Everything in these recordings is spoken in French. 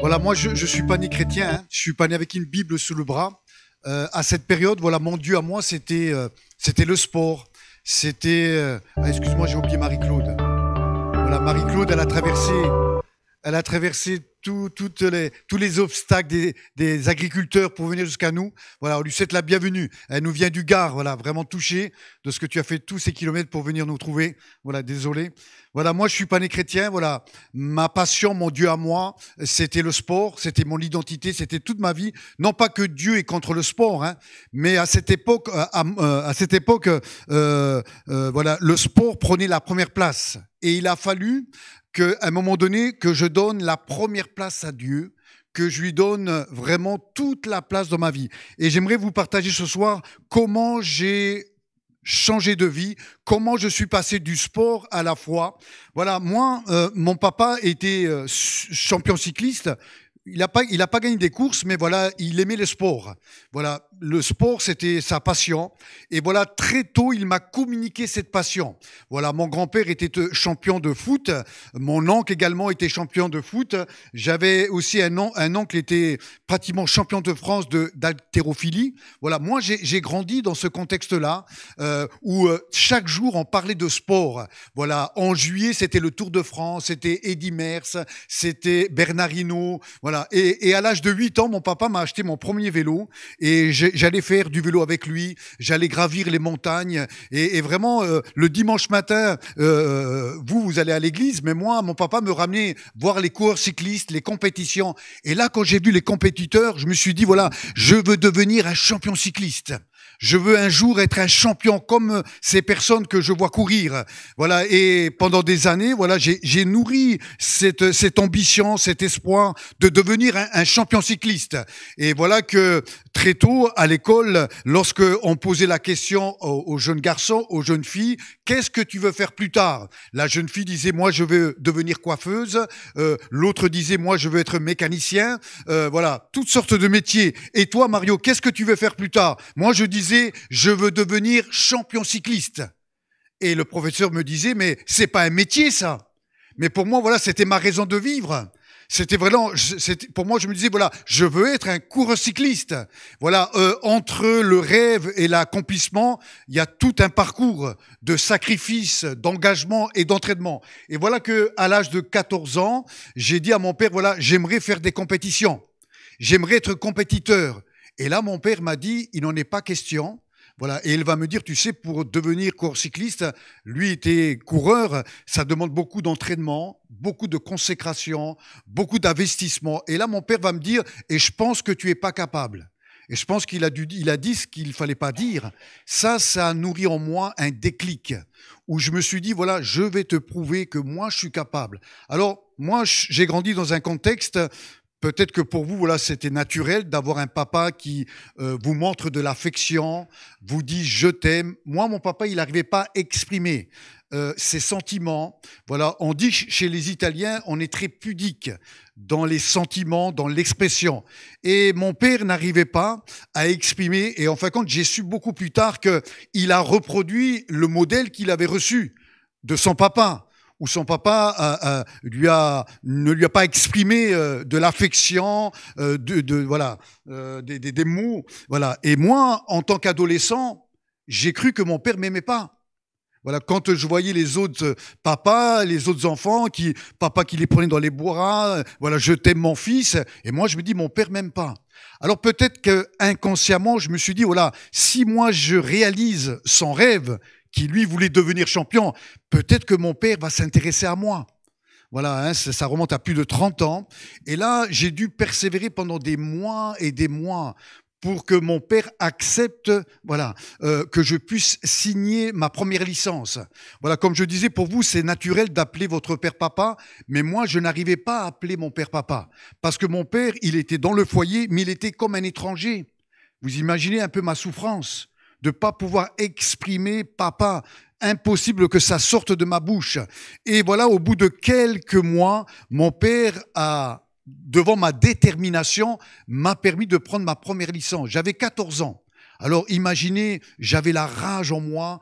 Voilà, moi je suis pas né chrétien, hein. Je suis pas né avec une Bible sous le bras. À cette période, voilà, mon Dieu à moi, c'était le sport. Excuse-moi, j'ai oublié Marie-Claude. Voilà, Marie-Claude, elle a traversé tous les obstacles des agriculteurs pour venir jusqu'à nous. Voilà, on lui souhaite la bienvenue. Elle nous vient du Gard, voilà, vraiment touché de ce que tu as fait tous ces kilomètres pour venir nous trouver. Voilà, désolé. Voilà, moi je suis pas né chrétien. Voilà, ma passion, mon Dieu à moi, c'était le sport, c'était mon identité, c'était toute ma vie. Non pas que Dieu est contre le sport, hein, mais à cette époque, voilà, le sport prenait la première place. Et il a fallu qu'à un moment donné, que je donne la première place à Dieu, que je lui donne vraiment toute la place dans ma vie. Et j'aimerais vous partager ce soir comment j'ai changé de vie, comment je suis passé du sport à la foi. Voilà, moi, mon papa était champion cycliste. Il a pas gagné des courses, mais voilà, il aimait le sport. Voilà, le sport, c'était sa passion. Et voilà, très tôt, il m'a communiqué cette passion. Voilà, mon grand-père était champion de foot. Mon oncle également était champion de foot. J'avais aussi un oncle qui était pratiquement champion de France d'haltérophilie. Voilà, moi, j'ai grandi dans ce contexte-là, où chaque jour, on parlait de sport. Voilà, en juillet, c'était le Tour de France, c'était Eddy Merckx, c'était Bernard Hinault. Voilà. Et à l'âge de 8 ans, mon papa m'a acheté mon premier vélo et j'allais faire du vélo avec lui, j'allais gravir les montagnes et vraiment le dimanche matin, vous allez à l'église, mais moi, mon papa me ramenait voir les coureurs cyclistes, les compétitions. Et là, quand j'ai vu les compétiteurs, je me suis dit, voilà, je veux devenir un champion cycliste. Je veux un jour être un champion comme ces personnes que je vois courir. Voilà. Et pendant des années, voilà, j'ai nourri cette ambition, cet espoir de devenir un champion cycliste. Et voilà que très tôt, à l'école, lorsque on posait la question aux jeunes garçons, aux jeunes filles, qu'est-ce que tu veux faire plus tard? La jeune fille disait, moi, je veux devenir coiffeuse. L'autre disait, moi, je veux être mécanicien. Voilà, toutes sortes de métiers. Et toi, Mario, qu'est-ce que tu veux faire plus tard? Moi, je disais, je veux devenir champion cycliste. Et le professeur me disait, mais c'est pas un métier, ça. Mais pour moi, voilà, c'était ma raison de vivre. C'était vraiment, pour moi, je me disais, voilà, je veux être un coureur cycliste. Voilà, entre le rêve et l'accomplissement, il y a tout un parcours de sacrifice, d'engagement et d'entraînement. Et voilà que, à l'âge de 14 ans, j'ai dit à mon père, voilà, j'aimerais faire des compétitions. J'aimerais être compétiteur. Et là, mon père m'a dit, il n'en est pas question. Voilà, et il va me dire, tu sais, pour devenir coureur cycliste, lui était coureur, ça demande beaucoup d'entraînement, beaucoup de consécration, beaucoup d'investissement. Et là, mon père va me dire, et je pense que tu es pas capable. Et je pense il a dit ce qu'il fallait pas dire. Ça a nourri en moi un déclic où je me suis dit, voilà, je vais te prouver que moi, je suis capable. Alors, moi, j'ai grandi dans un contexte. Peut-être que pour vous, voilà, c'était naturel d'avoir un papa qui vous montre de l'affection, vous dit je t'aime. Moi, mon papa, il n'arrivait pas à exprimer ses sentiments. Voilà, on dit chez les Italiens, on est très pudique dans les sentiments, dans l'expression. Et mon père n'arrivait pas à exprimer. Et en fin de compte, j'ai su beaucoup plus tard qu'il a reproduit le modèle qu'il avait reçu de son papa, où son papa ne lui a pas exprimé de l'affection, voilà, des mots, voilà. Et moi, en tant qu'adolescent, j'ai cru que mon père m'aimait pas. Voilà, quand je voyais les autres papas, les autres enfants, papa qui les prenait dans les bras, voilà, je t'aime mon fils, et moi je me dis mon père m'aime pas. Alors peut-être que inconsciemment, je me suis dit voilà, si moi je réalise son rêve, qui lui voulait devenir champion, peut-être que mon père va s'intéresser à moi. Voilà, hein, ça remonte à plus de 30 ans. Et là, j'ai dû persévérer pendant des mois et des mois pour que mon père accepte, voilà, que je puisse signer ma première licence. Voilà, comme je disais, pour vous, c'est naturel d'appeler votre père papa, mais moi, je n'arrivais pas à appeler mon père papa. Parce que mon père, il était dans le foyer, mais il était comme un étranger. Vous imaginez un peu ma souffrance de pas pouvoir exprimer papa. Impossible que ça sorte de ma bouche. Et voilà, au bout de quelques mois, mon père devant ma détermination, m'a permis de prendre ma première licence. J'avais 14 ans. Alors imaginez, j'avais la rage en moi,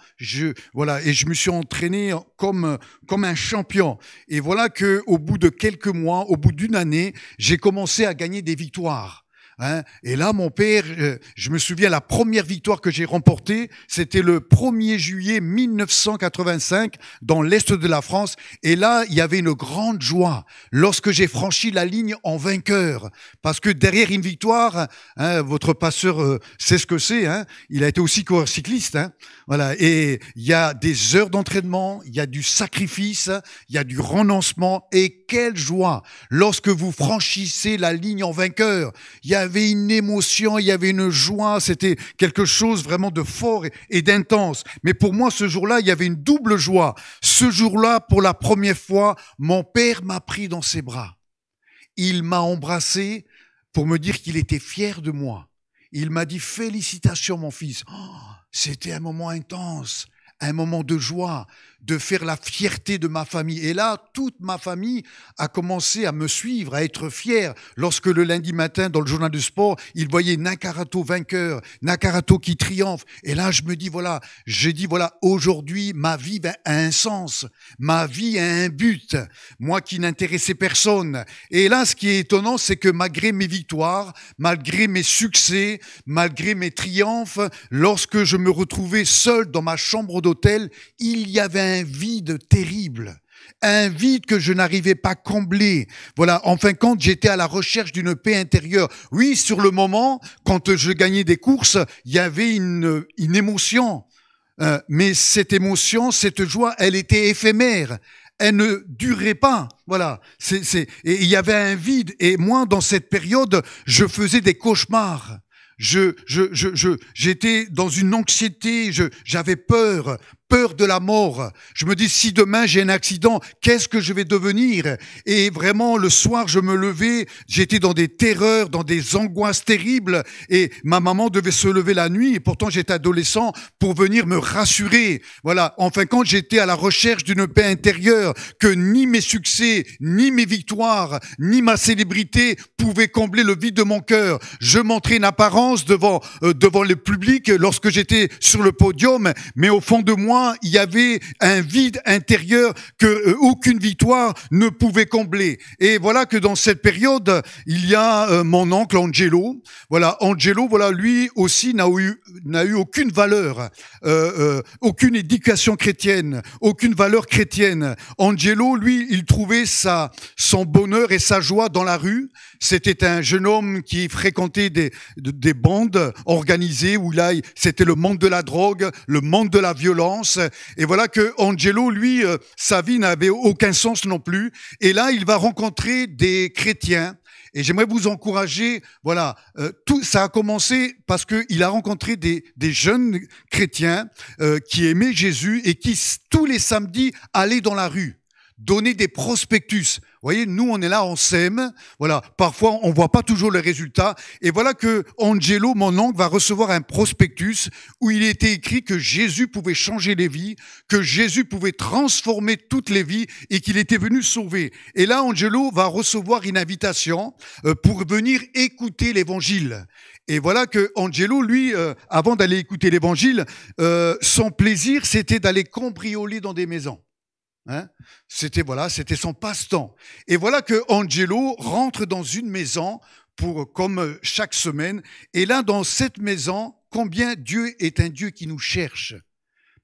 voilà, et je me suis entraîné comme un champion. Et voilà que au bout de quelques mois, au bout d'une année, j'ai commencé à gagner des victoires. Hein. Et là, mon père, je me souviens, la première victoire que j'ai remportée, c'était le 1er juillet 1985 dans l'Est de la France. Et là, il y avait une grande joie lorsque j'ai franchi la ligne en vainqueur. Parce que derrière une victoire, hein, votre pasteur sait ce que c'est. Hein, il a été aussi coureur cycliste. Hein, voilà. Et il y a des heures d'entraînement, il y a du sacrifice, il y a du renoncement. Et quelle joie lorsque vous franchissez la ligne en vainqueur. Il y avait une émotion, il y avait une joie, c'était quelque chose vraiment de fort et d'intense. Mais pour moi, ce jour-là, il y avait une double joie. Ce jour-là, pour la première fois, mon père m'a pris dans ses bras. Il m'a embrassé pour me dire qu'il était fier de moi. Il m'a dit « Félicitations, mon fils ». Oh, c'était un moment intense, un moment de joie, de faire la fierté de ma famille. Et là, toute ma famille a commencé à me suivre, à être fière. Lorsque le lundi matin, dans le journal de sport, ils voyaient Nakarato vainqueur, Nakarato qui triomphe. Et là, je me dis, voilà, aujourd'hui, ma vie a un sens. Ma vie a un but. Moi qui n'intéressais personne. Et là, ce qui est étonnant, c'est que malgré mes victoires, malgré mes succès, malgré mes triomphes, lorsque je me retrouvais seul dans ma chambre d'hôtel, il y avait un vide terrible, un vide que je n'arrivais pas à combler. Voilà, en fin de compte, j'étais à la recherche d'une paix intérieure. Oui, sur le moment, quand je gagnais des courses, il y avait une émotion. Mais cette émotion, cette joie, elle était éphémère. Elle ne durait pas. Voilà. Et il y avait un vide. Et moi, dans cette période, je faisais des cauchemars. J'étais dans une anxiété, j'avais peur de la mort. Je me dis, si demain j'ai un accident, qu'est-ce que je vais devenir? Et vraiment, le soir, je me levais, j'étais dans des terreurs, dans des angoisses terribles, et ma maman devait se lever la nuit, et pourtant j'étais adolescent, pour venir me rassurer. Voilà. En fin de compte, j'étais à la recherche d'une paix intérieure que ni mes succès, ni mes victoires, ni ma célébrité pouvaient combler le vide de mon cœur. Je montrais une apparence devant le public lorsque j'étais sur le podium, mais au fond de moi, il y avait un vide intérieur que aucune victoire ne pouvait combler. Et voilà que dans cette période, il y a mon oncle Angelo. Voilà, Angelo, voilà, lui aussi n'a eu aucune valeur, aucune éducation chrétienne, aucune valeur chrétienne. Angelo, lui, il trouvait son bonheur et sa joie dans la rue. C'était un jeune homme qui fréquentait des bandes organisées où là, c'était le monde de la drogue, le monde de la violence. Et voilà que Angelo, lui, sa vie n'avait aucun sens non plus. Et là, il va rencontrer des chrétiens. Et j'aimerais vous encourager, voilà, tout ça a commencé parce qu'il a rencontré des jeunes chrétiens qui aimaient Jésus et qui, tous les samedis, allaient dans la rue, donner des prospectus. Vous voyez, nous, on est là, on sème. Voilà. Parfois, on voit pas toujours les résultats. Et voilà que Angelo, mon oncle, va recevoir un prospectus où il était écrit que Jésus pouvait changer les vies, que Jésus pouvait transformer toutes les vies et qu'il était venu sauver. Et là, Angelo va recevoir une invitation pour venir écouter l'évangile. Et voilà que Angelo, lui, avant d'aller écouter l'évangile, son plaisir, c'était d'aller cambrioler dans des maisons. Hein, c'était son passe-temps. Et voilà que Angelo rentre dans une maison comme chaque semaine. Et là, dans cette maison, combien Dieu est un Dieu qui nous cherche,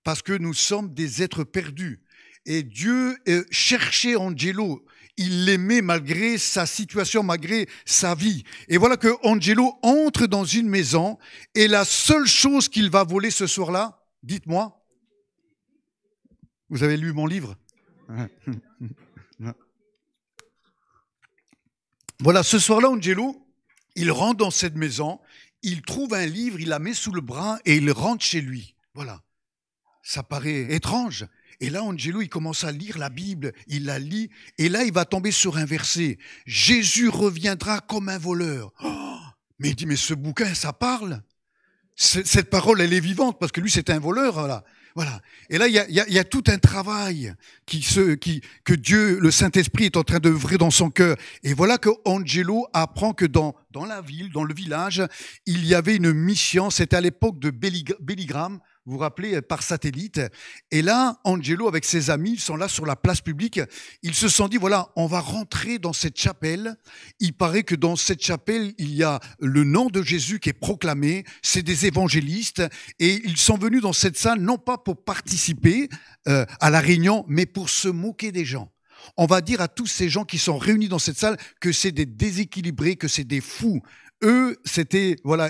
parce que nous sommes des êtres perdus. Et Dieu cherchait Angelo. Il l'aimait malgré sa situation, malgré sa vie. Et voilà que Angelo entre dans une maison et la seule chose qu'il va voler ce soir-là, dites-moi, vous avez lu mon livre? Voilà, ce soir-là, Angelo, il rentre dans cette maison, il trouve un livre, il la met sous le bras et il rentre chez lui. Voilà, ça paraît étrange. Et là, Angelo, il commence à lire la Bible, il la lit, et là, il va tomber sur un verset. Jésus reviendra comme un voleur. Oh, mais il dit, mais ce bouquin, ça parle. Cette parole, elle est vivante, parce que lui, c'était un voleur, voilà. Voilà. Et là, il y a tout un travail que Dieu, le Saint-Esprit, est en train d'œuvrer dans son cœur. Et voilà que Angelo apprend que dans la ville, dans le village, il y avait une mission. C'était à l'époque de Billy Graham, vous vous rappelez, par satellite. Et là, Angelo, avec ses amis, ils sont là sur la place publique. Ils se sont dit, voilà, on va rentrer dans cette chapelle. Il paraît que dans cette chapelle, il y a le nom de Jésus qui est proclamé. C'est des évangélistes. Et ils sont venus dans cette salle, non pas pour participer à la réunion, mais pour se moquer des gens. On va dire à tous ces gens qui sont réunis dans cette salle que c'est des déséquilibrés, que c'est des fous. Eux,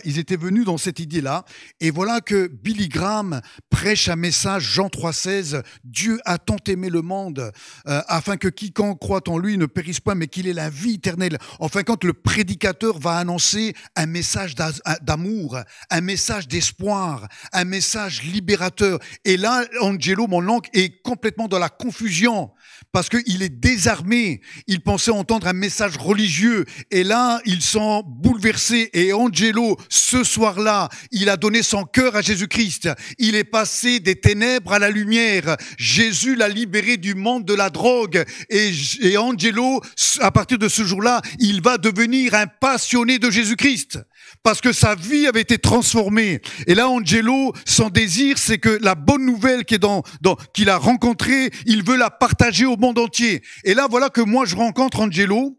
ils étaient venus dans cette idée-là. Et voilà que Billy Graham prêche un message, Jean 3,16, Dieu a tant aimé le monde, afin que quiconque croit en lui ne périsse point, mais qu'il ait la vie éternelle. Enfin, quand le prédicateur va annoncer un message d'amour, un message d'espoir, un message libérateur. Et là, Angelo, mon oncle, est complètement dans la confusion, parce qu'il est désarmé. Il pensait entendre un message religieux. Et là, ils sont bouleversés. Et Angelo, ce soir-là, il a donné son cœur à Jésus-Christ. Il est passé des ténèbres à la lumière. Jésus l'a libéré du monde de la drogue. Et Angelo, à partir de ce jour-là, il va devenir un passionné de Jésus-Christ. Parce que sa vie avait été transformée. Et là, Angelo, son désir, c'est que la bonne nouvelle qu'il a rencontrée, il veut la partager au monde entier. Et là, voilà que moi, je rencontre Angelo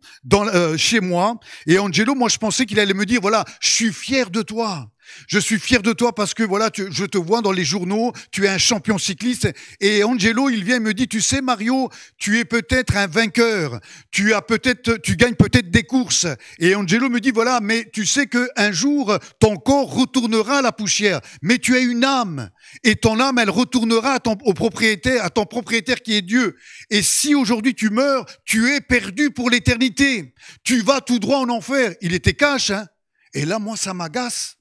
chez moi. Et Angelo, moi, je pensais qu'il allait me dire, voilà, je suis fier de toi. Je suis fier de toi parce que voilà, je te vois dans les journaux, tu es un champion cycliste. Et Angelo, il vient et me dit, tu sais Mario, tu es peut-être un vainqueur, tu gagnes peut-être des courses. Et Angelo me dit, voilà, mais tu sais qu'un jour, ton corps retournera à la poussière, mais tu as une âme. Et ton âme, elle retournera à ton propriétaire qui est Dieu. Et si aujourd'hui tu meurs, tu es perdu pour l'éternité. Tu vas tout droit en enfer. Il était cash, hein. Et là, moi, ça m'agace.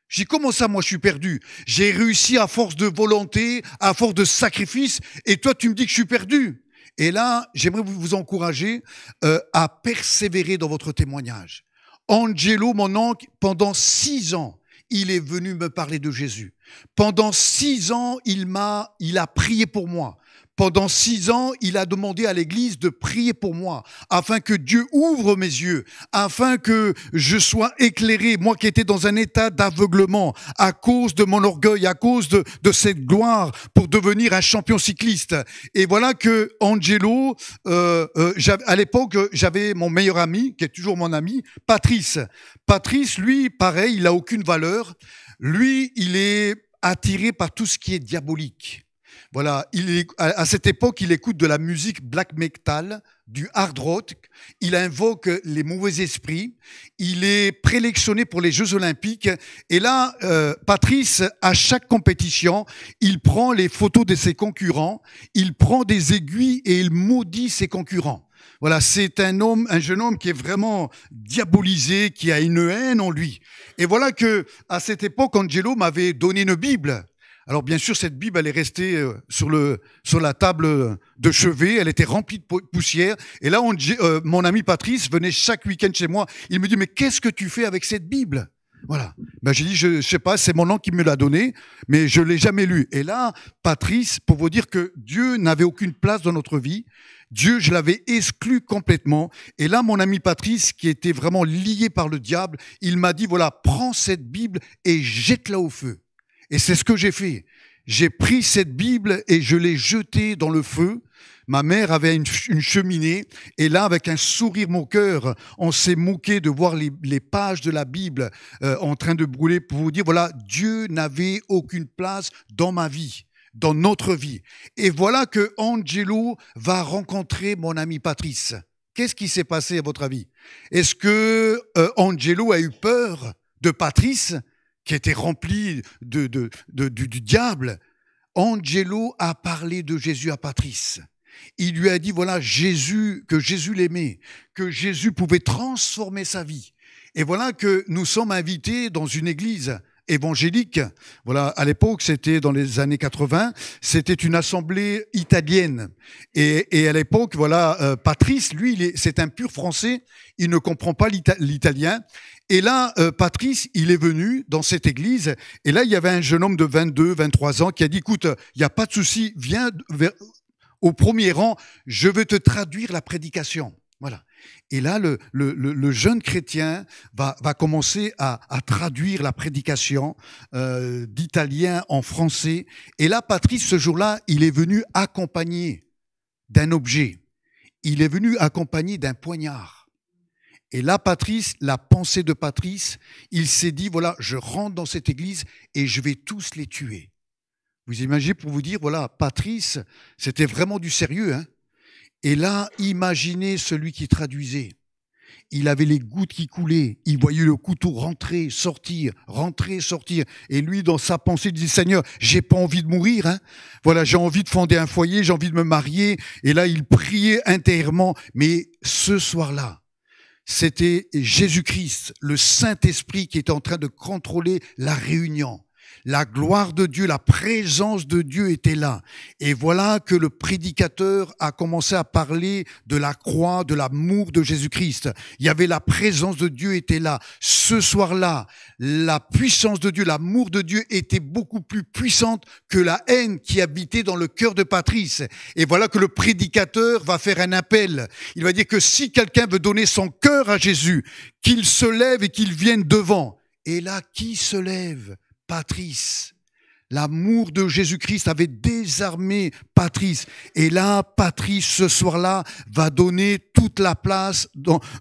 J'ai dit, comment ça, moi, je suis perdu? J'ai réussi à force de volonté, à force de sacrifice, et toi, tu me dis que je suis perdu. Et là, j'aimerais vous encourager à persévérer dans votre témoignage. Angelo, mon oncle, pendant 6 ans, il est venu me parler de Jésus. Pendant 6 ans, il a prié pour moi. Pendant 6 ans, il a demandé à l'Église de prier pour moi, afin que Dieu ouvre mes yeux, afin que je sois éclairé, moi qui étais dans un état d'aveuglement, à cause de mon orgueil, à cause de cette gloire, pour devenir un champion cycliste. Et voilà que Angelo, à l'époque, j'avais mon meilleur ami, qui est toujours mon ami, Patrice. Patrice, lui, pareil, il a aucune valeur. Lui, il est attiré par tout ce qui est diabolique. Voilà, à cette époque, il écoute de la musique black metal, du hard rock, il invoque les mauvais esprits, il est présélectionné pour les Jeux Olympiques. Et là, Patrice, à chaque compétition, il prend les photos de ses concurrents, il prend des aiguilles et il maudit ses concurrents. Voilà, c'est un jeune homme qui est vraiment diabolisé, qui a une haine en lui. Et voilà que, à cette époque, Angelo m'avait donné une Bible. Alors bien sûr, cette Bible, elle est restée sur la table de chevet, elle était remplie de poussière. Et là, mon ami Patrice venait chaque week-end chez moi. Il me dit, mais qu'est-ce que tu fais avec cette Bible? Voilà. Ben, j'ai dit, je sais pas, c'est mon oncle qui me l'a donnée, mais je l'ai jamais lue. Et là, Patrice, pour vous dire que Dieu n'avait aucune place dans notre vie, Dieu, je l'avais exclu complètement. Et là, mon ami Patrice, qui était vraiment lié par le diable, il m'a dit, voilà, prends cette Bible et jette-la au feu. Et c'est ce que j'ai fait. J'ai pris cette Bible et je l'ai jetée dans le feu. Ma mère avait une cheminée et là, avec un sourire moqueur, on s'est moqué de voir les pages de la Bible en train de brûler pour vous dire, voilà, Dieu n'avait aucune place dans ma vie, dans notre vie. Et voilà que Angelo va rencontrer mon ami Patrice. Qu'est-ce qui s'est passé à votre avis? Est-ce que Angelo a eu peur de Patrice, qui était rempli du diable? Angelo a parlé de Jésus à Patrice. Il lui a dit, voilà, que Jésus l'aimait, que Jésus pouvait transformer sa vie. Et voilà que nous sommes invités dans une église évangélique. Voilà, à l'époque, c'était dans les années 80, c'était une assemblée italienne. Et à l'époque, voilà, Patrice, lui, c'est un pur français, il ne comprend pas l'italien. Et là, Patrice, il est venu dans cette église, et là, il y avait un jeune homme de 22, 23 ans qui a dit, écoute, il n'y a pas de souci, viens au premier rang, je veux te traduire la prédication. Voilà. Et là, le jeune chrétien va commencer à traduire la prédication d'italien en français. Et là, Patrice, ce jour-là, il est venu accompagné d'un objet. Il est venu accompagné d'un poignard. Et là, Patrice, la pensée de Patrice, il s'est dit, voilà, je rentre dans cette église et je vais tous les tuer. Vous imaginez, pour vous dire, voilà, Patrice, c'était vraiment du sérieux, hein. Et là, imaginez celui qui traduisait. Il avait les gouttes qui coulaient. Il voyait le couteau rentrer, sortir. Et lui, dans sa pensée, il disait, Seigneur, j'ai pas envie de mourir, hein. Voilà, j'ai envie de fonder un foyer, j'ai envie de me marier. Et là, il priait intérieurement. Mais ce soir-là, c'était Jésus-Christ, le Saint-Esprit, qui était en train de contrôler la réunion. La gloire de Dieu, la présence de Dieu était là. Et voilà que le prédicateur a commencé à parler de la croix, de l'amour de Jésus-Christ. Il y avait la présence de Dieu était là. Ce soir-là, la puissance de Dieu, l'amour de Dieu était beaucoup plus puissante que la haine qui habitait dans le cœur de Patrice. Et voilà que le prédicateur va faire un appel. Il va dire que si quelqu'un veut donner son cœur à Jésus, qu'il se lève et qu'il vienne devant. Et là, qui se lève? Patrice. L'amour de Jésus-Christ avait désarmé Patrice. Et là, Patrice, ce soir-là, va donner toute la place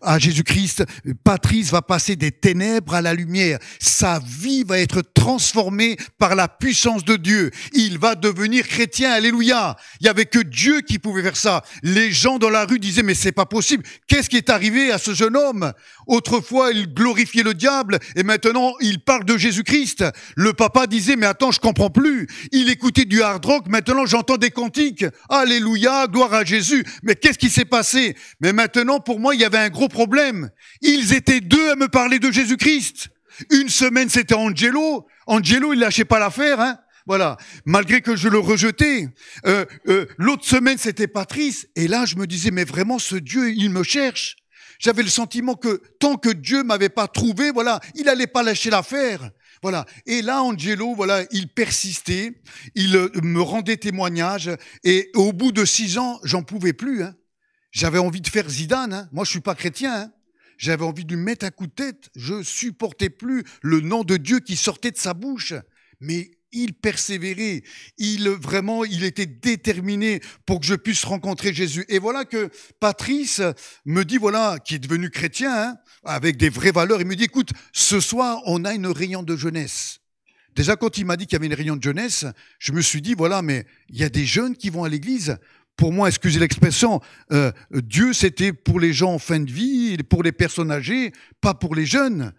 à Jésus-Christ. Patrice va passer des ténèbres à la lumière. Sa vie va être transformée par la puissance de Dieu. Il va devenir chrétien. Alléluia. Il y avait que Dieu qui pouvait faire ça. Les gens dans la rue disaient, mais c'est pas possible. Qu'est-ce qui est arrivé à ce jeune homme? Autrefois, il glorifiait le diable et maintenant, il parle de Jésus-Christ. Le papa disait, mais attends, je comprends plus. Il écoutait du hard rock, maintenant j'entends des cantiques. Alléluia, gloire à Jésus. Mais qu'est-ce qui s'est passé? Mais maintenant, pour moi, il y avait un gros problème. Ils étaient deux à me parler de Jésus-Christ. Une semaine, c'était Angelo. Angelo, il lâchait pas l'affaire, hein. Voilà. Malgré que je le rejetais. L'autre semaine, c'était Patrice. Et là, je me disais, mais vraiment, ce Dieu, il me cherche. J'avais le sentiment que tant que Dieu m'avait pas trouvé, voilà, il allait pas lâcher l'affaire. Voilà. Et là, Angelo, voilà, il persistait, il me rendait témoignage, et au bout de 6 ans, j'en pouvais plus, hein. J'avais envie de faire Zidane, hein. Moi, je suis pas chrétien, hein. J'avais envie de lui mettre un coup de tête. Je supportais plus le nom de Dieu qui sortait de sa bouche. Mais il persévérait. Il était déterminé pour que je puisse rencontrer Jésus. Et voilà que Patrice me dit, voilà, qui est devenu chrétien, hein, avec des vraies valeurs. Il me dit, écoute, ce soir, on a une réunion de jeunesse. Déjà, quand il m'a dit qu'il y avait une réunion de jeunesse, je me suis dit, voilà, mais il y a des jeunes qui vont à l'église. Pour moi, excusez l'expression, Dieu, c'était pour les gens en fin de vie, pour les personnes âgées, pas pour les jeunes.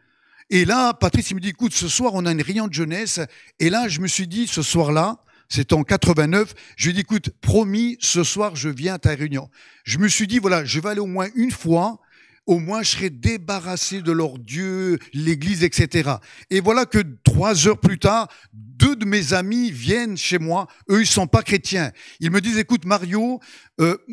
Et là, Patrice, il me dit, écoute, ce soir, on a une réunion de jeunesse. Et là, je me suis dit, ce soir-là, c'était en 89, je lui ai dit, écoute, promis, ce soir, je viens à ta réunion. Je me suis dit, voilà, je vais aller au moins une fois, au moins je serai débarrassé de leur Dieu, l'église, etc. Et voilà que 3 heures plus tard, 2 de mes amis viennent chez moi. Eux, ils sont pas chrétiens. Ils me disent, écoute, Mario,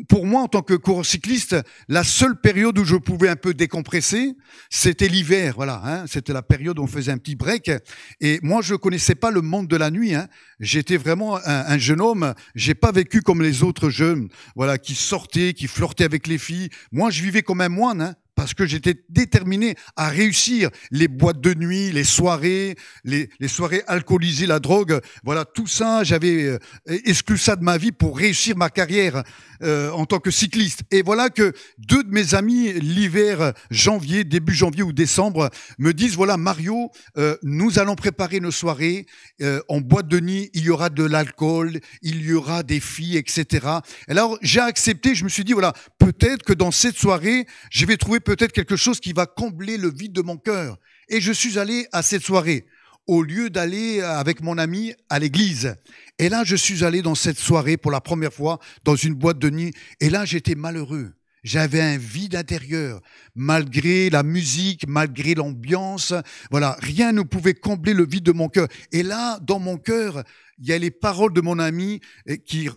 pour moi, en tant que coureur cycliste, la seule période où je pouvais un peu décompresser, c'était l'hiver. Voilà, hein, c'était la période où on faisait un petit break. Et moi, je connaissais pas le monde de la nuit, hein. J'étais vraiment un jeune homme. J'ai pas vécu comme les autres jeunes, voilà, qui sortaient, qui flirtaient avec les filles. Moi, je vivais comme un moine, hein. Parce que j'étais déterminé à réussir les boîtes de nuit, les soirées alcoolisées, la drogue. Voilà, tout ça, j'avais exclu ça de ma vie pour réussir ma carrière en tant que cycliste. Et voilà que 2 de mes amis, l'hiver, début janvier ou décembre, me disent, voilà, Mario, nous allons préparer nos soirées. En boîte de nuit, il y aura de l'alcool, il y aura des filles, etc. Alors, j'ai accepté, je me suis dit, voilà, peut-être que dans cette soirée, je vais trouver peut-être quelque chose qui va combler le vide de mon cœur. Et je suis allé à cette soirée, au lieu d'aller avec mon ami à l'église. Et là, je suis allé dans cette soirée pour la première fois, dans une boîte de nuit. Et là, j'étais malheureux. J'avais un vide intérieur, malgré la musique, malgré l'ambiance. Voilà, rien ne pouvait combler le vide de mon cœur. Et là, dans mon cœur, il y a les paroles de mon ami qui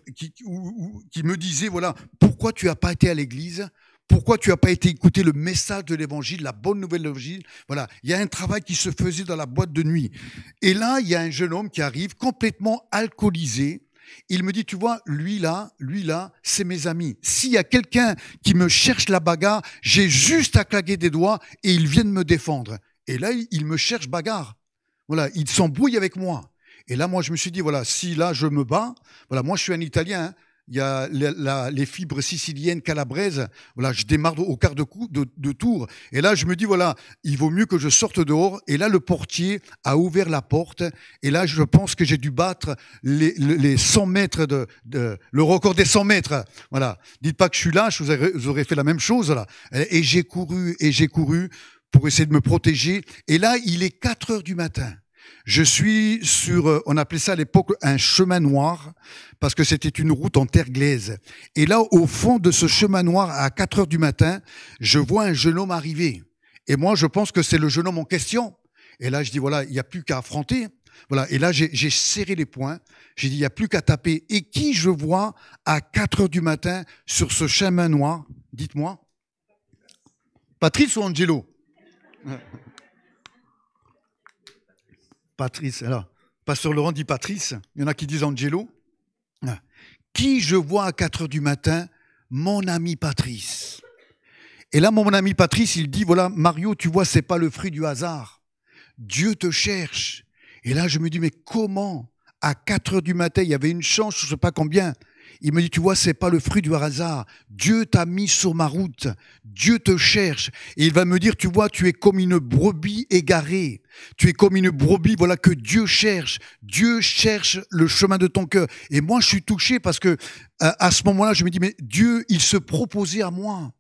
me disaient, voilà, pourquoi tu n'as pas été à l'église? Pourquoi tu n'as pas été écouter le message de l'évangile, la bonne nouvelle de l'évangile? Voilà, il y a un travail qui se faisait dans la boîte de nuit. Et là, il y a un jeune homme qui arrive complètement alcoolisé. Il me dit, tu vois, lui là, c'est mes amis. S'il y a quelqu'un qui me cherche la bagarre, j'ai juste à claquer des doigts et ils viennent me défendre. Et là, il me cherche bagarre. Voilà, il s'embrouille avec moi. Et là, moi, je me suis dit, voilà, si là, je me bats, voilà, moi, je suis un Italien, hein. Il y a les fibres siciliennes, calabraises. Voilà, je démarre au quart de tour. Et là, je me dis, voilà, il vaut mieux que je sorte dehors. Et là, le portier a ouvert la porte. Et là, je pense que j'ai dû battre les 100 mètres le record des 100 mètres. Voilà. Dites pas que je suis lâche, vous aurez fait la même chose, là. Et j'ai couru pour essayer de me protéger. Et là, il est 4 heures du matin. Je suis sur, on appelait ça à l'époque un chemin noir, parce que c'était une route en terre glaise. Et là, au fond de ce chemin noir, à 4 heures du matin, je vois un jeune homme arriver. Et moi, je pense que c'est le jeune homme en question. Et là, je dis, voilà, il n'y a plus qu'à affronter. Voilà. Et là, j'ai serré les poings. J'ai dit, il n'y a plus qu'à taper. Et qui je vois à 4 heures du matin sur ce chemin noir? Dites-moi. Patrice ou Angelo? Patrice, alors, Pasteur Laurent dit Patrice, il y en a qui disent Angelo. Qui je vois à 4 heures du matin? Mon ami Patrice. Et là, mon ami Patrice, il dit, voilà, Mario, tu vois, c'est pas le fruit du hasard. Dieu te cherche. Et là, je me dis, mais comment? À 4 heures du matin, il y avait une chance, je ne sais pas combien. Il me dit, tu vois, c'est pas le fruit du hasard. Dieu t'a mis sur ma route. Dieu te cherche. Et il va me dire, tu vois, tu es comme une brebis égarée. Tu es comme une brebis, voilà, que Dieu cherche. Dieu cherche le chemin de ton cœur. Et moi, je suis touché parce que, à ce moment-là, je me dis, mais Dieu, il se proposait à moi.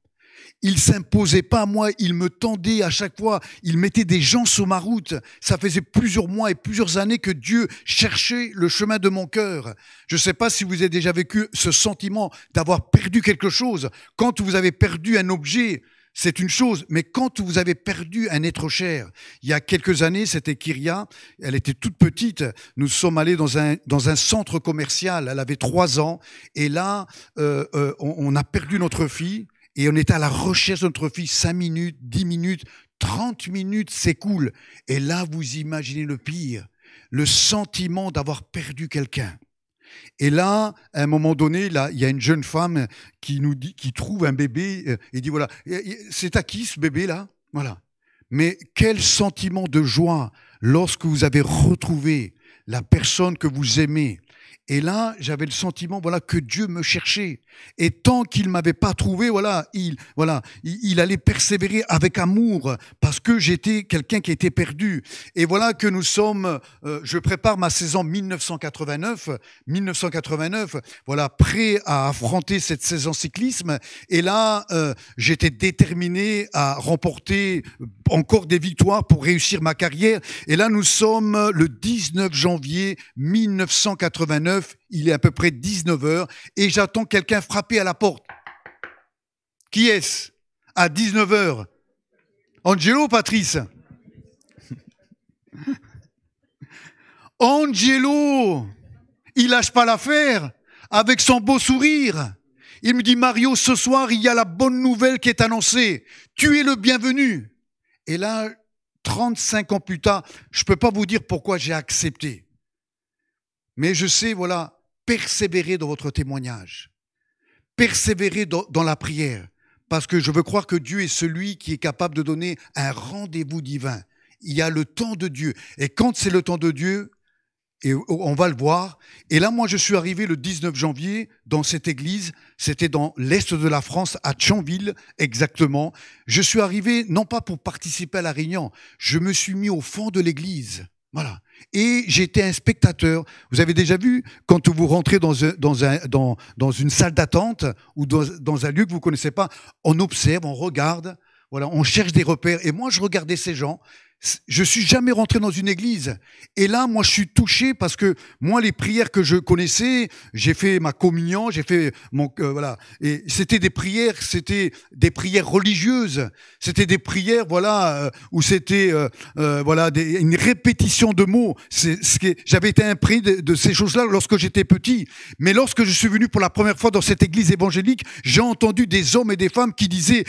Il s'imposait pas à moi, il me tendait à chaque fois, il mettait des gens sur ma route. Ça faisait plusieurs mois et plusieurs années que Dieu cherchait le chemin de mon cœur. Je ne sais pas si vous avez déjà vécu ce sentiment d'avoir perdu quelque chose. Quand vous avez perdu un objet, c'est une chose, mais quand vous avez perdu un être cher, il y a quelques années, c'était Kyria, elle était toute petite, nous sommes allés dans un centre commercial, elle avait 3 ans, et là, on a perdu notre fille. Et on était à la recherche de notre fille, 5 minutes, 10 minutes, 30 minutes s'écoulent. Et là, vous imaginez le pire, le sentiment d'avoir perdu quelqu'un. Et là, à un moment donné, là, il y a une jeune femme qui trouve un bébé et dit, voilà, c'est à qui ce bébé-là? Voilà. Mais quel sentiment de joie lorsque vous avez retrouvé la personne que vous aimez. Et là, j'avais le sentiment, voilà, que Dieu me cherchait. Et tant qu'il m'avait pas trouvé, il allait persévérer avec amour parce que j'étais quelqu'un qui était perdu. Et voilà que nous sommes, je prépare ma saison 1989, voilà, prêt à affronter cette saison cyclisme. Et là, j'étais déterminé à remporter encore des victoires pour réussir ma carrière. Et là, nous sommes le 19 janvier 1989. Il est à peu près 19 heures et j'attends quelqu'un frapper à la porte. Qui est-ce? À 19 heures. Angelo ou Patrice? Angelo, il lâche pas l'affaire avec son beau sourire. Il me dit, Mario, ce soir, il y a la bonne nouvelle qui est annoncée. Tu es le bienvenu. Et là, 35 ans plus tard, je ne peux pas vous dire pourquoi j'ai accepté. Mais je sais, voilà, persévérer dans votre témoignage. Persévérer dans la prière. Parce que je veux croire que Dieu est celui qui est capable de donner un rendez-vous divin. Il y a le temps de Dieu. Et quand c'est le temps de Dieu, et on va le voir. Et là, moi, je suis arrivé le 19 janvier dans cette église. C'était dans l'est de la France, à Thionville, exactement. Je suis arrivé, non pas pour participer à la réunion, je me suis mis au fond de l'église. Voilà. Et j'étais un spectateur. Vous avez déjà vu, quand vous rentrez dans une salle d'attente ou dans un lieu que vous ne connaissez pas, on observe, on regarde, voilà, on cherche des repères. Et moi, je regardais ces gens. Je suis jamais rentré dans une église. Et là, moi, je suis touché parce que moi, les prières que je connaissais, j'ai fait ma communion, j'ai fait mon voilà. Et c'était des prières religieuses. C'était des prières, voilà, où c'était voilà une répétition de mots. J'avais été imprégné de ces choses-là lorsque j'étais petit. Mais lorsque je suis venu pour la première fois dans cette église évangélique, j'ai entendu des hommes et des femmes qui disaient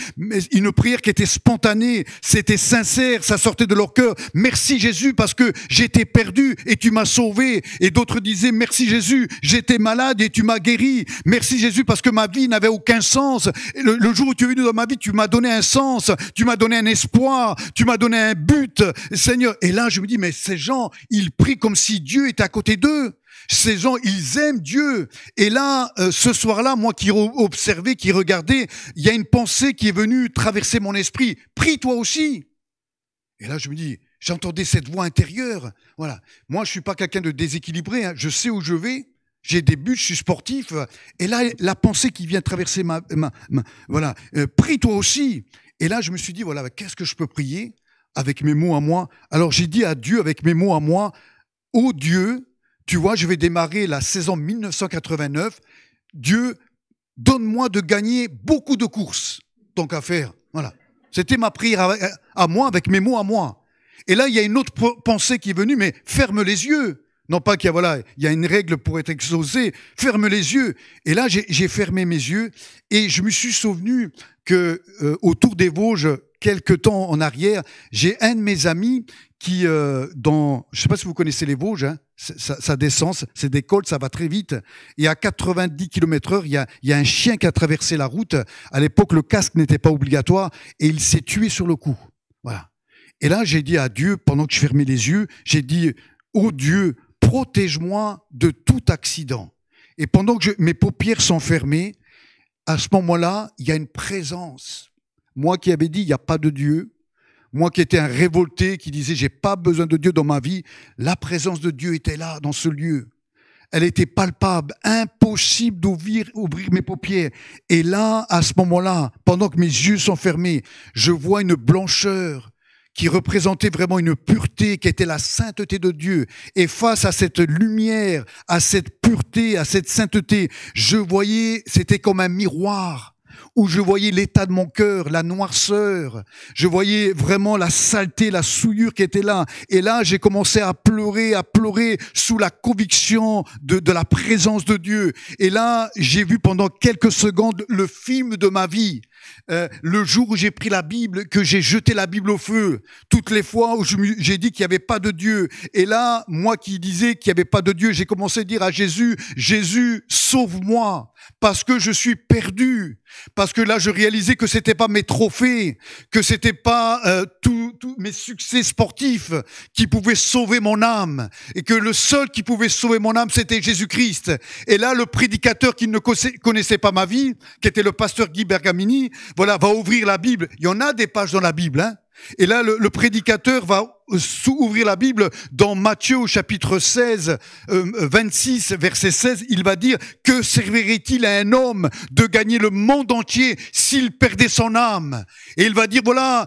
une prière qui était spontanée, c'était sincère, ça sortait de leur cœur. Merci Jésus parce que j'étais perdu et tu m'as sauvé. Et d'autres disaient merci Jésus, j'étais malade et tu m'as guéri. Merci Jésus parce que ma vie n'avait aucun sens. Et le jour où tu es venu dans ma vie, tu m'as donné un sens, tu m'as donné un espoir, tu m'as donné un but, Seigneur. Et là, je me dis, mais ces gens, ils prient comme si Dieu était à côté d'eux. Ces gens, ils aiment Dieu. Et là, ce soir-là, moi qui observais, qui regardais, il y a une pensée qui est venue traverser mon esprit. Prie toi aussi. Et là, je me dis, j'entendais cette voix intérieure. Voilà. Moi, je suis pas quelqu'un de déséquilibré. Hein. Je sais où je vais. J'ai des buts, je suis sportif. Et là, la pensée qui vient traverser voilà. Prie toi aussi. Et là, je me suis dit, voilà, qu'est-ce que je peux prier avec mes mots à moi? Alors, j'ai dit à Dieu avec mes mots à moi, ô Dieu, tu vois, je vais démarrer la saison 1989. Dieu, donne-moi de gagner beaucoup de courses, tant qu'à faire. Voilà. C'était ma prière à moi, avec mes mots à moi. Et là, il y a une autre pensée qui est venue, mais ferme les yeux. Non pas qu'il y a, voilà, il y a une règle pour être exaucé. Ferme les yeux. Et là, j'ai fermé mes yeux et je me suis souvenu que autour des Vosges, quelque temps en arrière, j'ai un de mes amis qui, je sais pas si vous connaissez les Vosges, hein, ça descend, c'est des cols, ça va très vite. Et à 90 km/h, il y a un chien qui a traversé la route. À l'époque, le casque n'était pas obligatoire et il s'est tué sur le coup. Voilà. Et là, j'ai dit à Dieu, pendant que je fermais les yeux, j'ai dit, oh Dieu, protège-moi de tout accident. Et pendant que mes paupières sont fermées, à ce moment-là, il y a une présence. Moi qui avais dit, il n'y a pas de Dieu, moi qui étais un révolté, qui disait, j'ai pas besoin de Dieu dans ma vie, la présence de Dieu était là, dans ce lieu. Elle était palpable, impossible d'ouvrir mes paupières. Et là, à ce moment-là, pendant que mes yeux sont fermés, je vois une blancheur qui représentait vraiment une pureté, qui était la sainteté de Dieu. Et face à cette lumière, à cette pureté, à cette sainteté, je voyais, c'était comme un miroir, où je voyais l'état de mon cœur, la noirceur. Je voyais vraiment la saleté, la souillure qui était là. Et là, j'ai commencé à pleurer sous la conviction de la présence de Dieu. Et là, j'ai vu pendant quelques secondes le film de ma vie. Le jour où j'ai pris la Bible, que j'ai jeté la Bible au feu, toutes les fois où j'ai dit qu'il n'y avait pas de Dieu. Et là, moi qui disais qu'il n'y avait pas de Dieu, j'ai commencé à dire à Jésus, Jésus, sauve-moi, parce que je suis perdu. Parce que là, je réalisais que c'était pas mes trophées, que c'était pas tous mes succès sportifs qui pouvaient sauver mon âme, et que le seul qui pouvait sauver mon âme, c'était Jésus-Christ. Et là, le prédicateur qui ne connaissait pas ma vie, qui était le pasteur Guy Bergamini, voilà, va ouvrir la Bible. Il y en a des pages dans la Bible, hein. Et là, le prédicateur va ouvrir la Bible dans Matthieu au chapitre 16, 26, verset 16. Il va dire, que servirait-il à un homme de gagner le monde entier s'il perdait son âme? Et il va dire, voilà,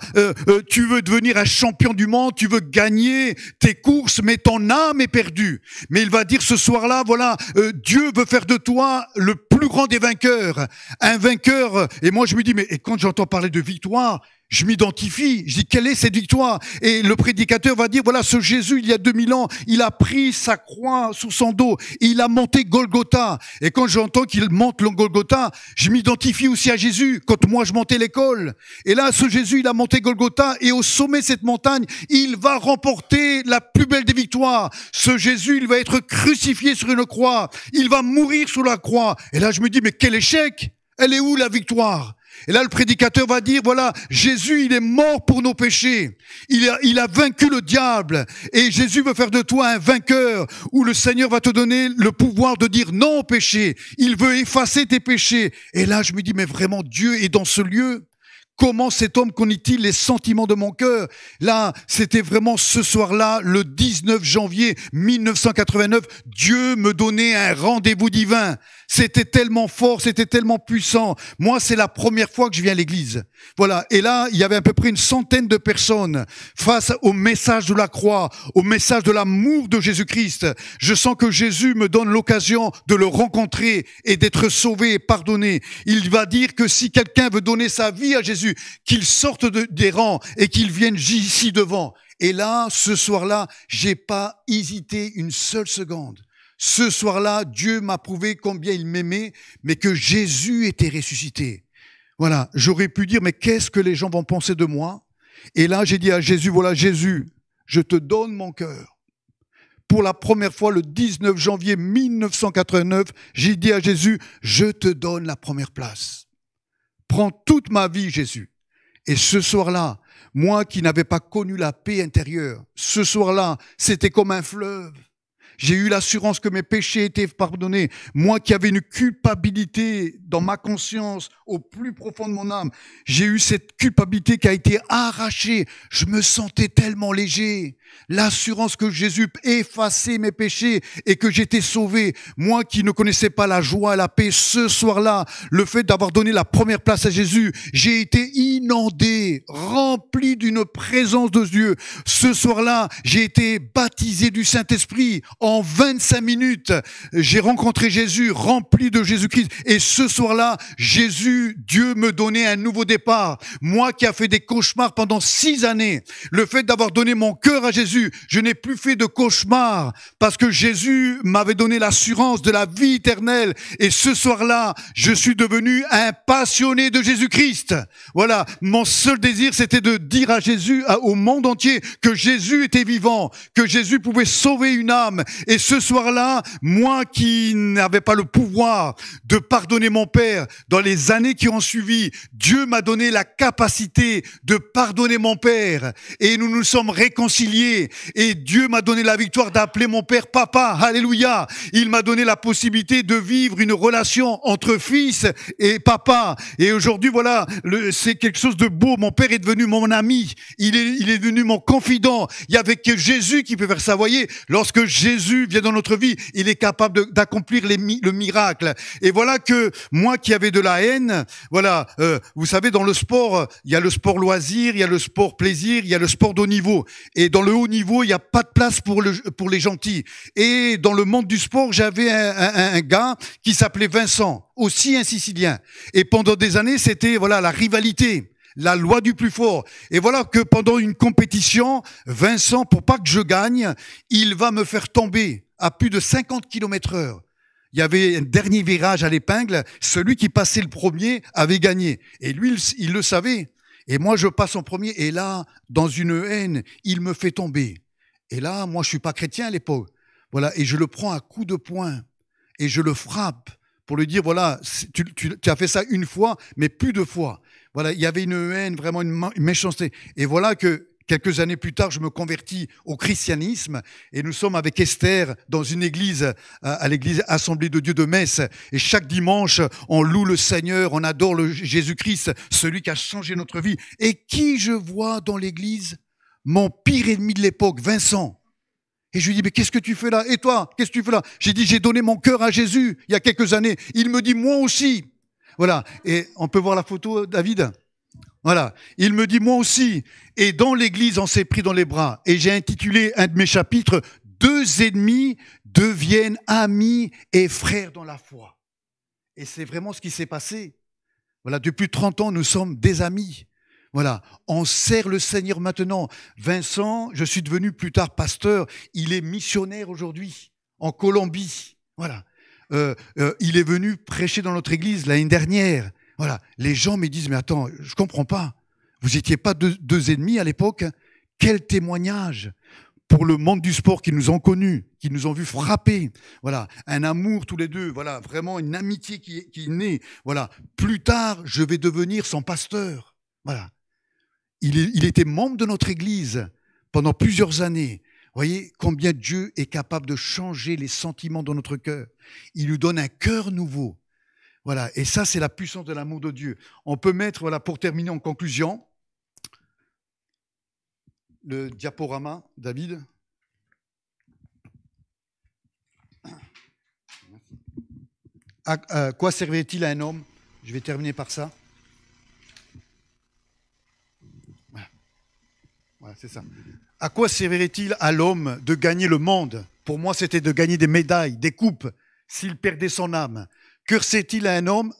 tu veux devenir un champion du monde, tu veux gagner tes courses, mais ton âme est perdue. Mais il va dire ce soir-là, voilà, Dieu veut faire de toi le plus grand des vainqueurs. Un vainqueur. Et moi, je me dis, mais et quand j'entends parler de victoire, je m'identifie, je dis quelle est cette victoire? Et le prédicateur va dire, voilà, ce Jésus, il y a 2000 ans, il a pris sa croix sous son dos et il a monté Golgotha. Et quand j'entends qu'il monte le Golgotha, je m'identifie aussi à Jésus, quand moi je montais l'école. Et là, ce Jésus, il a monté Golgotha et au sommet de cette montagne, il va remporter la plus belle des victoires. Ce Jésus, il va être crucifié sur une croix, il va mourir sur la croix. Et là, je me dis, mais quel échec! Elle est où la victoire? Et là, le prédicateur va dire, voilà, Jésus, il est mort pour nos péchés. Il a vaincu le diable. Et Jésus veut faire de toi un vainqueur, où le Seigneur va te donner le pouvoir de dire non au péché. Il veut effacer tes péchés. Et là, je me dis, mais vraiment, Dieu est dans ce lieu. Comment cet homme connaît-il les sentiments de mon cœur? Là, c'était vraiment ce soir-là, le 19 janvier 1989, Dieu me donnait un rendez-vous divin. C'était tellement fort, c'était tellement puissant. Moi, c'est la première fois que je viens à l'église. Voilà. Et là, il y avait à peu près une centaine de personnes face au message de la croix, au message de l'amour de Jésus-Christ. Je sens que Jésus me donne l'occasion de le rencontrer et d'être sauvé et pardonné. Il va dire que si quelqu'un veut donner sa vie à Jésus, qu'il sorte des rangs et qu'il vienne ici devant. Et là, ce soir-là, j'ai pas hésité une seule seconde. Ce soir-là, Dieu m'a prouvé combien il m'aimait, mais que Jésus était ressuscité. Voilà, j'aurais pu dire, mais qu'est-ce que les gens vont penser de moi? Et là, j'ai dit à Jésus, voilà, Jésus, je te donne mon cœur. Pour la première fois, le 19 janvier 1989, j'ai dit à Jésus, je te donne la première place. Prends toute ma vie, Jésus. Et ce soir-là, moi qui n'avais pas connu la paix intérieure, ce soir-là, c'était comme un fleuve. J'ai eu l'assurance que mes péchés étaient pardonnés. Moi qui avais une culpabilité dans ma conscience, au plus profond de mon âme, j'ai eu cette culpabilité qui a été arrachée. Je me sentais tellement léger. L'assurance que Jésus effaçait mes péchés et que j'étais sauvé. Moi qui ne connaissais pas la joie et la paix, ce soir-là, le fait d'avoir donné la première place à Jésus, j'ai été inondé, rempli d'une présence de Dieu. Ce soir-là, j'ai été baptisé du Saint-Esprit. En 25 minutes, j'ai rencontré Jésus, rempli de Jésus-Christ. Et ce soir-là, Jésus, Dieu me donnait un nouveau départ. Moi qui a fait des cauchemars pendant 6 années, le fait d'avoir donné mon cœur à Jésus, je n'ai plus fait de cauchemars parce que Jésus m'avait donné l'assurance de la vie éternelle. Et ce soir-là, je suis devenu un passionné de Jésus-Christ. Voilà, mon seul désir, c'était de dire à Jésus, au monde entier, que Jésus était vivant, que Jésus pouvait sauver une âme. Et ce soir-là, moi qui n'avais pas le pouvoir de pardonner mon père, dans les années qui ont suivi, Dieu m'a donné la capacité de pardonner mon père. Et nous nous sommes réconciliés. Et Dieu m'a donné la victoire d'appeler mon père papa. Alléluia. Il m'a donné la possibilité de vivre une relation entre fils et papa. Et aujourd'hui, voilà, c'est quelque chose de beau. Mon père est devenu mon ami. Il est devenu mon confident. Il y avait que Jésus qui peut faire ça. Vous voyez, lorsque Jésus vient dans notre vie, il est capable d'accomplir le miracle. Et voilà que moi qui avais de la haine, voilà, vous savez, dans le sport, il y a le sport loisir, il y a le sport plaisir, il y a le sport de haut niveau. Et dans le haut niveau, il n'y a pas de place pour les gentils. Et dans le monde du sport, j'avais un gars qui s'appelait Vincent, aussi un Sicilien. Et pendant des années, c'était voilà la rivalité. La loi du plus fort. Et voilà que pendant une compétition, Vincent, pour pas que je gagne, il va me faire tomber à plus de 50 km/h. Il y avait un dernier virage à l'épingle. Celui qui passait le premier avait gagné. Et lui, il le savait. Et moi, je passe en premier. Et là, dans une haine, il me fait tomber. Et là, moi, je suis pas chrétien à l'époque. Voilà. Et je le prends à coups de poing. Et je le frappe pour lui dire, voilà, tu as fait ça une fois, mais plus de fois. Voilà, il y avait une haine, vraiment une méchanceté. Et voilà que quelques années plus tard, je me convertis au christianisme et nous sommes avec Esther dans une église, à l'église Assemblée de Dieu de Metz. Et chaque dimanche, on loue le Seigneur, on adore le Jésus-Christ, celui qui a changé notre vie. Et qui je vois dans l'église? Mon pire ennemi de l'époque, Vincent. Et je lui dis, mais qu'est-ce que tu fais là? Et toi, qu'est-ce que tu fais là? J'ai dit, j'ai donné mon cœur à Jésus il y a quelques années. Il me dit, moi aussi. Voilà. Et on peut voir la photo, David? Voilà. Il me dit, moi aussi. Et dans l'église, on s'est pris dans les bras. Et j'ai intitulé un de mes chapitres, 2 ennemis deviennent amis et frères dans la foi. Et c'est vraiment ce qui s'est passé. Voilà. Depuis 30 ans, nous sommes des amis. Voilà. On sert le Seigneur maintenant. Vincent, je suis devenu plus tard pasteur. Il est missionnaire aujourd'hui en Colombie. Voilà. Il est venu prêcher dans notre église l'année dernière. Voilà. Les gens me disent, mais attends, je comprends pas. Vous étiez pas deux ennemis à l'époque? Quel témoignage pour le monde du sport qui nous ont connus, qui nous ont vus frapper. Voilà. Un amour tous les deux. Voilà. Vraiment une amitié qui est née. Voilà. Plus tard, je vais devenir son pasteur. Voilà. Il était membre de notre église pendant plusieurs années. Voyez combien Dieu est capable de changer les sentiments dans notre cœur. Il nous donne un cœur nouveau. Voilà, et ça, c'est la puissance de l'amour de Dieu. On peut mettre, voilà, pour terminer en conclusion, le diaporama, David. À quoi servait-il à un homme? Je vais terminer par ça. Voilà, c'est ça. À quoi servirait-il à l'homme de gagner le monde? Pour moi, c'était de gagner des médailles, des coupes, s'il perdait son âme. Que sert-il à un homme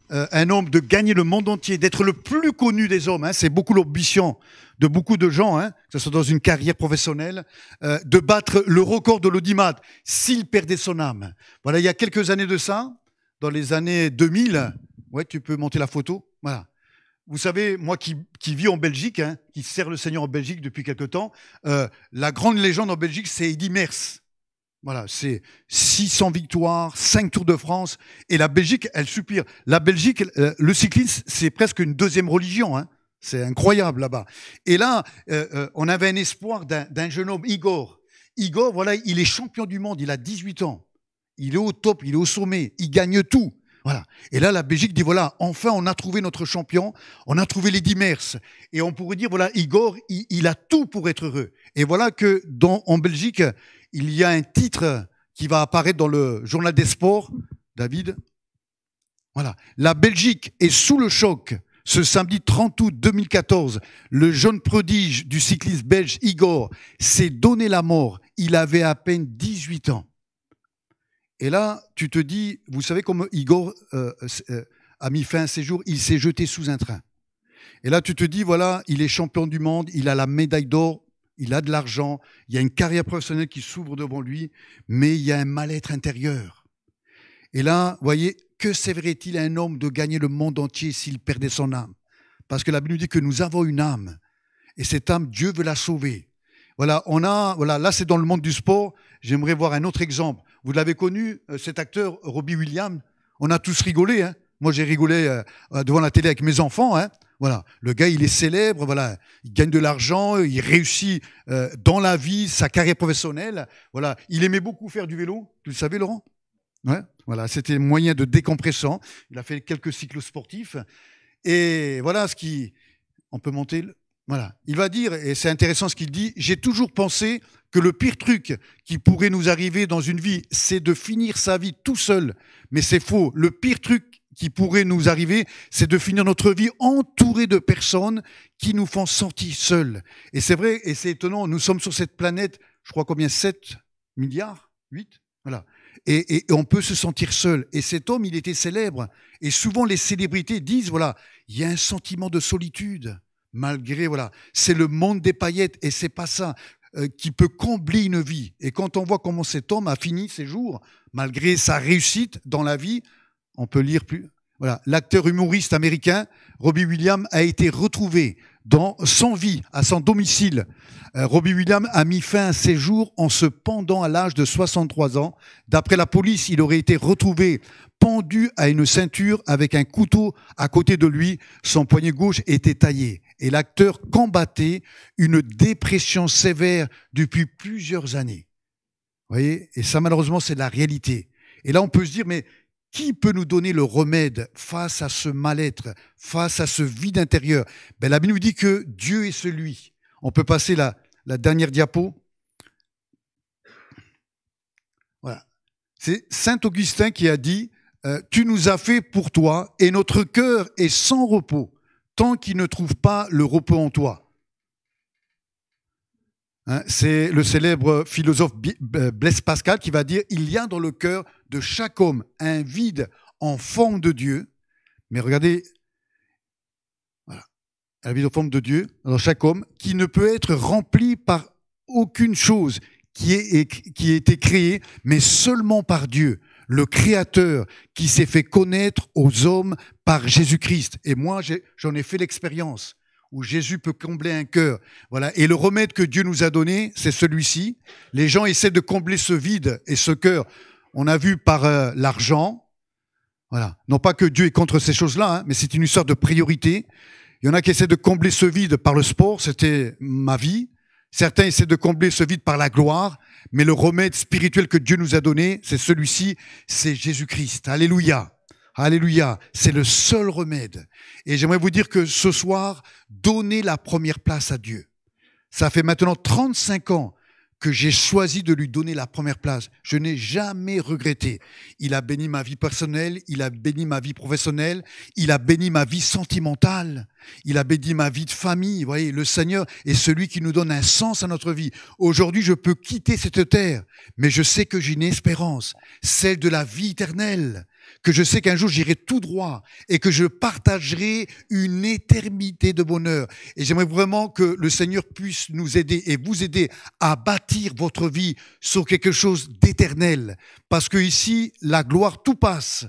de gagner le monde entier, d'être le plus connu des hommes, hein, c'est beaucoup l'ambition de beaucoup de gens, hein, que ce soit dans une carrière professionnelle, de battre le record de l'audimat s'il perdait son âme. Voilà, il y a quelques années de ça, dans les années 2000, ouais, tu peux monter la photo, voilà. Vous savez, moi qui vis en Belgique, hein, qui sert le Seigneur en Belgique depuis quelque temps, la grande légende en Belgique, c'est Eddy Merckx. Voilà, c'est 600 victoires, 5 Tours de France, et la Belgique, elle soupire. La Belgique, le cyclisme, c'est presque une deuxième religion, hein. C'est incroyable là-bas. Et là, on avait un espoir d'un jeune homme, Igor. Igor, voilà, il est champion du monde, il a 18 ans. Il est au top, il est au sommet, il gagne tout. Voilà. Et là, la Belgique dit, voilà, enfin, on a trouvé notre champion, on a trouvé Eddy Merckx. Et on pourrait dire, voilà, Igor, il a tout pour être heureux. Et voilà que en Belgique, il y a un titre qui va apparaître dans le journal des sports, David. Voilà. La Belgique est sous le choc. Ce samedi 30 août 2014, le jeune prodige du cyclisme belge Igor s'est donné la mort. Il avait à peine 18 ans. Et là, tu te dis, vous savez comment Igor a mis fin à ses jours? Il s'est jeté sous un train. Et là, tu te dis, voilà, il est champion du monde, il a la médaille d'or, il a de l'argent, il y a une carrière professionnelle qui s'ouvre devant lui, mais il y a un mal-être intérieur. Et là, vous voyez, que servirait-il à un homme de gagner le monde entier s'il perdait son âme? Parce que la Bible nous dit que nous avons une âme, et cette âme, Dieu veut la sauver. Voilà, là c'est dans le monde du sport. J'aimerais voir un autre exemple. Vous l'avez connu, cet acteur Robbie Williams. On a tous rigolé, hein. Moi, j'ai rigolé devant la télé avec mes enfants, hein. Voilà, le gars, il est célèbre, voilà, il gagne de l'argent, il réussit dans la vie, sa carrière professionnelle. Voilà, il aimait beaucoup faire du vélo. Tu le savais, Laurent? Ouais. Voilà, c'était un moyen de décompressant. Il a fait quelques cyclos sportifs. Et voilà on peut monter. Voilà, il va dire, et c'est intéressant ce qu'il dit, j'ai toujours pensé que le pire truc qui pourrait nous arriver dans une vie, c'est de finir sa vie tout seul. Mais c'est faux. Le pire truc qui pourrait nous arriver, c'est de finir notre vie entouré de personnes qui nous font sentir seuls. Et c'est vrai, et c'est étonnant, nous sommes sur cette planète, je crois combien, 7 milliards 8. Voilà. Et on peut se sentir seul. Et cet homme, il était célèbre. Et souvent, les célébrités disent, voilà, il y a un sentiment de solitude. Malgré, voilà, c'est le monde des paillettes et c'est pas ça qui peut combler une vie. Et quand on voit comment cet homme a fini ses jours, malgré sa réussite dans la vie, on peut lire plus. Voilà, l'acteur humoriste américain Robbie Williams a été retrouvé sans vie, à son domicile. Robbie Williams a mis fin à ses jours en se pendant à l'âge de 63 ans. D'après la police, il aurait été retrouvé pendu à une ceinture avec un couteau à côté de lui. Son poignet gauche était taillé. Et l'acteur combattait une dépression sévère depuis plusieurs années. Vous voyez? Et ça, malheureusement, c'est la réalité. Et là, on peut se dire, mais qui peut nous donner le remède face à ce mal-être, face à ce vide intérieur? Ben, la Bible nous dit que Dieu est celui. On peut passer la dernière diapo. Voilà. C'est Saint Augustin qui a dit tu nous as fait pour toi et notre cœur est sans repos tant qu'il ne trouve pas le repos en toi. Hein, c'est le célèbre philosophe Blaise Pascal qui va dire il y a dans le cœur de chaque homme un vide en forme de Dieu. Mais regardez, voilà, un vide en forme de Dieu dans chaque homme qui ne peut être rempli par aucune chose qui a été créée, mais seulement par Dieu, le Créateur qui s'est fait connaître aux hommes par Jésus-Christ. Et moi, j'en ai fait l'expérience où Jésus peut combler un cœur. Voilà. Et le remède que Dieu nous a donné, c'est celui-ci. Les gens essaient de combler ce vide et ce cœur. On a vu par l'argent. Voilà. Non pas que Dieu est contre ces choses-là, hein, mais c'est une histoire de priorité. Il y en a qui essaient de combler ce vide par le sport, c'était ma vie. Certains essaient de combler ce vide par la gloire, mais le remède spirituel que Dieu nous a donné, c'est celui-ci, c'est Jésus-Christ. Alléluia. Alléluia, c'est le seul remède. Et j'aimerais vous dire que ce soir, donnez la première place à Dieu. Ça fait maintenant 35 ans que j'ai choisi de lui donner la première place. Je n'ai jamais regretté. Il a béni ma vie personnelle, il a béni ma vie professionnelle, il a béni ma vie sentimentale, il a béni ma vie de famille. Vous voyez, le Seigneur est celui qui nous donne un sens à notre vie. Aujourd'hui, je peux quitter cette terre, mais je sais que j'ai une espérance, celle de la vie éternelle, que je sais qu'un jour j'irai tout droit et que je partagerai une éternité de bonheur. Et j'aimerais vraiment que le Seigneur puisse nous aider et vous aider à bâtir votre vie sur quelque chose d'éternel. Parce que ici, la gloire, tout passe.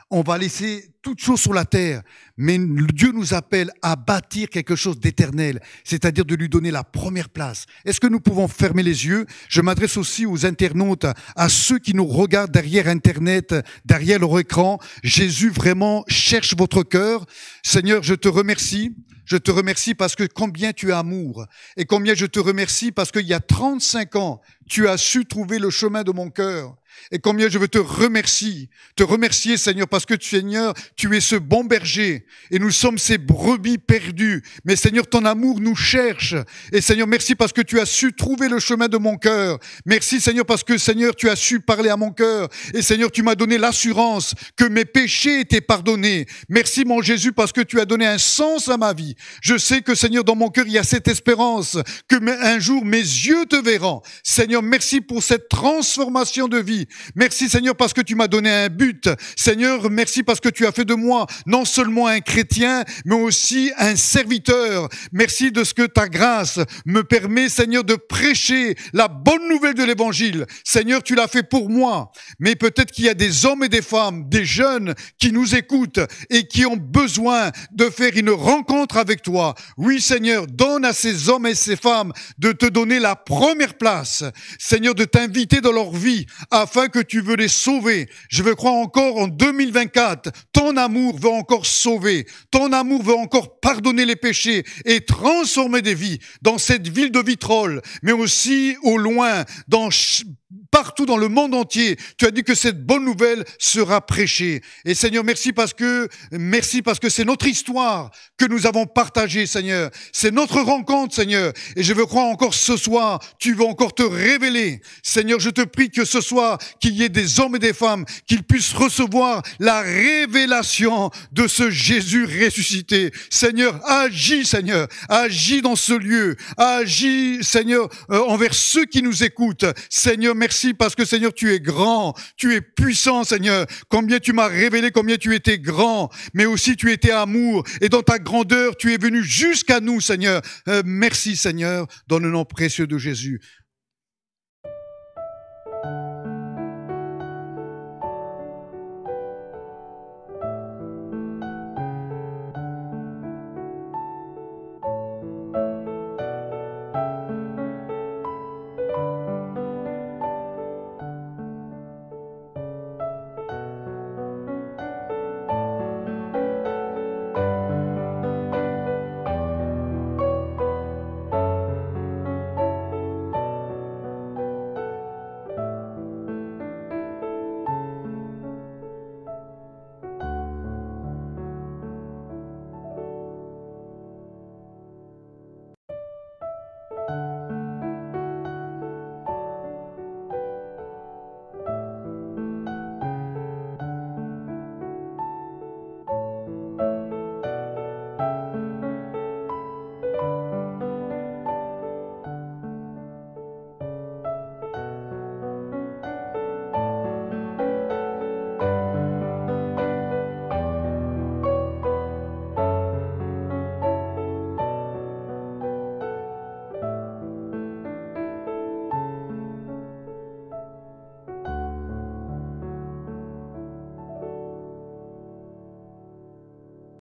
On va laisser toute chose sur la terre, mais Dieu nous appelle à bâtir quelque chose d'éternel, c'est-à-dire de lui donner la première place. Est-ce que nous pouvons fermer les yeux? Je m'adresse aussi aux internautes, à ceux qui nous regardent derrière Internet, derrière leur écran. Jésus vraiment cherche votre cœur. Seigneur, je te remercie. Je te remercie parce que combien tu es amour et combien je te remercie parce qu'il y a 35 ans, tu as su trouver le chemin de mon cœur. Et combien je veux te remercier, Seigneur, parce que Seigneur, tu es ce bon berger et nous sommes ces brebis perdues. Mais Seigneur, ton amour nous cherche. Et Seigneur, merci parce que tu as su trouver le chemin de mon cœur. Merci Seigneur parce que Seigneur, tu as su parler à mon cœur. Et Seigneur, tu m'as donné l'assurance que mes péchés étaient pardonnés. Merci mon Jésus parce que tu as donné un sens à ma vie. Je sais que Seigneur, dans mon cœur, il y a cette espérance que un jour mes yeux te verront. Seigneur, merci pour cette transformation de vie. Merci Seigneur parce que tu m'as donné un but. Seigneur, merci parce que tu as fait de moi non seulement un chrétien, mais aussi un serviteur. Merci de ce que ta grâce me permet, Seigneur, de prêcher la bonne nouvelle de l'évangile. Seigneur, tu l'as fait pour moi. Mais peut-être qu'il y a des hommes et des femmes, des jeunes qui nous écoutent et qui ont besoin de faire une rencontre avec toi. Oui Seigneur, donne à ces hommes et ces femmes de te donner la première place. Seigneur, de t'inviter dans leur vie afin que tu veux les sauver. Je veux croire encore en 2024, ton amour veut encore sauver. Ton amour veut encore pardonner les péchés et transformer des vies dans cette ville de Vitrolles, mais aussi au loin, partout dans le monde entier. Tu as dit que cette bonne nouvelle sera prêchée. Et Seigneur, merci parce que c'est notre histoire que nous avons partagée, Seigneur. C'est notre rencontre, Seigneur. Et je veux croire encore ce soir, tu veux encore te révéler. Seigneur, je te prie que ce soir, qu'il y ait des hommes et des femmes, qu'ils puissent recevoir la révélation de ce Jésus ressuscité. Seigneur, agis dans ce lieu. Agis, Seigneur, envers ceux qui nous écoutent. Seigneur, merci parce que Seigneur, tu es grand, tu es puissant, Seigneur. Combien tu m'as révélé, combien tu étais grand, mais aussi tu étais amour. Et dans ta grandeur, tu es venu jusqu'à nous, Seigneur. Merci, Seigneur, dans le nom précieux de Jésus.